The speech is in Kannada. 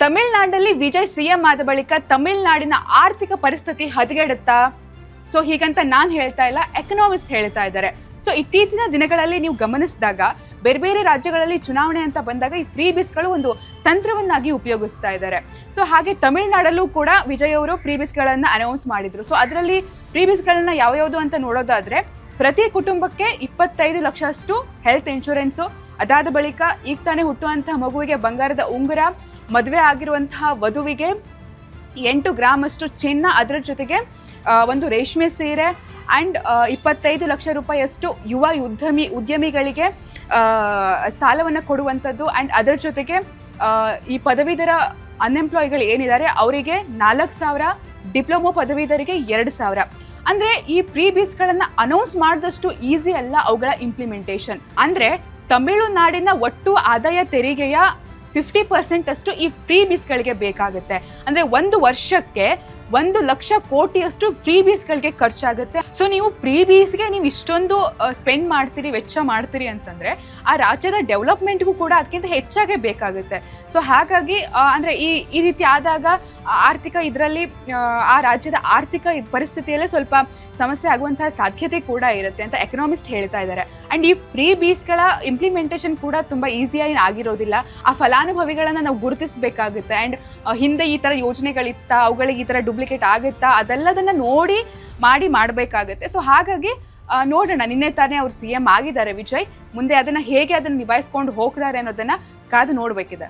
ತಮಿಳುನಾಡಲ್ಲಿ ವಿಜಯ್ ಸಿಎಂ ಆದ ಬಳಿಕ ತಮಿಳುನಾಡಿನ ಆರ್ಥಿಕ ಪರಿಸ್ಥಿತಿ ಹದಗೆಡುತ್ತಾ? ಸೊ ಹೀಗಂತ ನಾನು ಹೇಳ್ತಾ ಇಲ್ಲ, ಎಕನಾಮಿಸ್ಟ್ ಹೇಳ್ತಾ ಇದ್ದಾರೆ. ಸೊ ಇತ್ತೀಚಿನ ದಿನಗಳಲ್ಲಿ ನೀವು ಗಮನಿಸಿದಾಗ ಬೇರೆ ಬೇರೆ ರಾಜ್ಯಗಳಲ್ಲಿ ಚುನಾವಣೆ ಅಂತ ಬಂದಾಗ ಈ ಫ್ರೀ ಬೀಸ್ಗಳು ಒಂದು ತಂತ್ರವನ್ನಾಗಿ ಉಪಯೋಗಿಸ್ತಾ ಇದ್ದಾರೆ. ಸೊ ಹಾಗೆ ತಮಿಳುನಾಡಲ್ಲೂ ಕೂಡ ವಿಜಯ್ ಅವರು ಫ್ರೀ ಬೀಸ್ಗಳನ್ನು ಅನೌನ್ಸ್ ಮಾಡಿದ್ರು. ಸೊ ಅದರಲ್ಲಿ ಫ್ರೀ ಬೀಸ್ಗಳನ್ನ ಯಾವ್ಯಾವುದು ಅಂತ ನೋಡೋದಾದ್ರೆ, ಪ್ರತಿ ಕುಟುಂಬಕ್ಕೆ 25 ಲಕ್ಷಷ್ಟು ಹೆಲ್ತ್ ಇನ್ಶೂರೆನ್ಸು, ಅದಾದ ಬಳಿಕ ಈಗ ತಾನೇ ಹುಟ್ಟುವಂತಹ ಮಗುವಿಗೆ ಬಂಗಾರದ ಉಂಗುರ, ಮದುವೆ ಆಗಿರುವಂತಹ ವಧುವಿಗೆ 8 ಗ್ರಾಮ್ ಅಷ್ಟು ಚಿನ್ನ, ಅದರ ಜೊತೆಗೆ ಒಂದು ರೇಷ್ಮೆ ಸೀರೆ ಆ್ಯಂಡ್ 25 ಲಕ್ಷ ರೂಪಾಯಿಯಷ್ಟು ಯುವ ಉದ್ಯಮಿಗಳಿಗೆ ಸಾಲವನ್ನು ಕೊಡುವಂಥದ್ದು. ಆ್ಯಂಡ್ ಅದರ ಜೊತೆಗೆ ಈ ಪದವೀಧರ ಅನ್ಎಂಪ್ಲಾಯ್ಗಳು ಏನಿದ್ದಾರೆ ಅವರಿಗೆ 4,000, ಡಿಪ್ಲೊಮೊ ಪದವೀಧರಿಗೆ 2,000. ಅಂದರೆ ಈ ಪ್ರೀ ಬೀಸ್ಗಳನ್ನು ಅನೌನ್ಸ್ ಮಾಡಿದಷ್ಟು ಈಸಿ ಅಲ್ಲ ಅವುಗಳ ಇಂಪ್ಲಿಮೆಂಟೇಷನ್. ಅಂದರೆ ತಮಿಳುನಾಡಿನ ಒಟ್ಟು ಆದಾಯ ತೆರಿಗೆಯ 50% ಅಷ್ಟು ಈ ಫ್ರೀ ಬೀಸ್ಗಳಿಗೆ ಬೇಕಾಗುತ್ತೆ. ಅಂದರೆ ಒಂದು ವರ್ಷಕ್ಕೆ 1 ಲಕ್ಷ ಕೋಟಿಯಷ್ಟು ಫ್ರೀ ಬೀಸ್ಗಳಿಗೆ ಖರ್ಚಾಗುತ್ತೆ. ಸೊ ನೀವು ಫ್ರೀ ಬೀಸ್ಗೆ ನೀವು ಇಷ್ಟೊಂದು ಸ್ಪೆಂಡ್ ಮಾಡ್ತೀರಿ, ವೆಚ್ಚ ಮಾಡ್ತೀರಿ ಅಂತಂದರೆ ಆ ರಾಜ್ಯದ ಡೆವಲಪ್ಮೆಂಟ್ಗೂ ಕೂಡ ಅದಕ್ಕಿಂತ ಹೆಚ್ಚಾಗೇ ಬೇಕಾಗುತ್ತೆ. ಸೊ ಹಾಗಾಗಿ ಅಂದರೆ ಈ ರೀತಿ ಆದಾಗ ಆರ್ಥಿಕ ಇದರಲ್ಲಿ ಆ ರಾಜ್ಯದ ಆರ್ಥಿಕ ಪರಿಸ್ಥಿತಿಯಲ್ಲೇ ಸ್ವಲ್ಪ ಸಮಸ್ಯೆ ಆಗುವಂತಹ ಸಾಧ್ಯತೆ ಕೂಡ ಇರುತ್ತೆ ಅಂತ ಎಕನಾಮಿಸ್ಟ್ ಹೇಳ್ತಾ ಇದ್ದಾರೆ. ಆ್ಯಂಡ್ ಈ ಫ್ರೀ ಬೀಸ್ಗಳ ಇಂಪ್ಲಿಮೆಂಟೇಷನ್ ಕೂಡ ತುಂಬ ಈಸಿಯಾಗಿ ಆಗಿರೋದಿಲ್ಲ. ಆ ಫಲಾನುಭವಿಗಳನ್ನು ನಾವು ಗುರುತಿಸಬೇಕಾಗುತ್ತೆ. ಆ್ಯಂಡ್ ಹಿಂದೆ ಈ ಥರ ಯೋಜನೆಗಳಿತ್ತಾ, ಅವುಗಳಿಗೆ ಈ ಥರ ಡೂಪ್ಲಿಕೇಟ್ ಆಗುತ್ತಾ, ಅದೆಲ್ಲದನ್ನು ನೋಡಿ ಮಾಡಬೇಕಾಗುತ್ತೆ. ಸೊ ಹಾಗಾಗಿ ನೋಡೋಣ, ನಿನ್ನೆ ತಾನೇ ಅವ್ರು CM ಆಗಿದ್ದಾರೆ ವಿಜಯ್. ಮುಂದೆ ಅದನ್ನು ಹೇಗೆ ನಿಭಾಯಿಸ್ಕೊಂಡು ಹೋಗ್ತಾರೆ ಅನ್ನೋದನ್ನು ಕಾದು ನೋಡಬೇಕಿದೆ.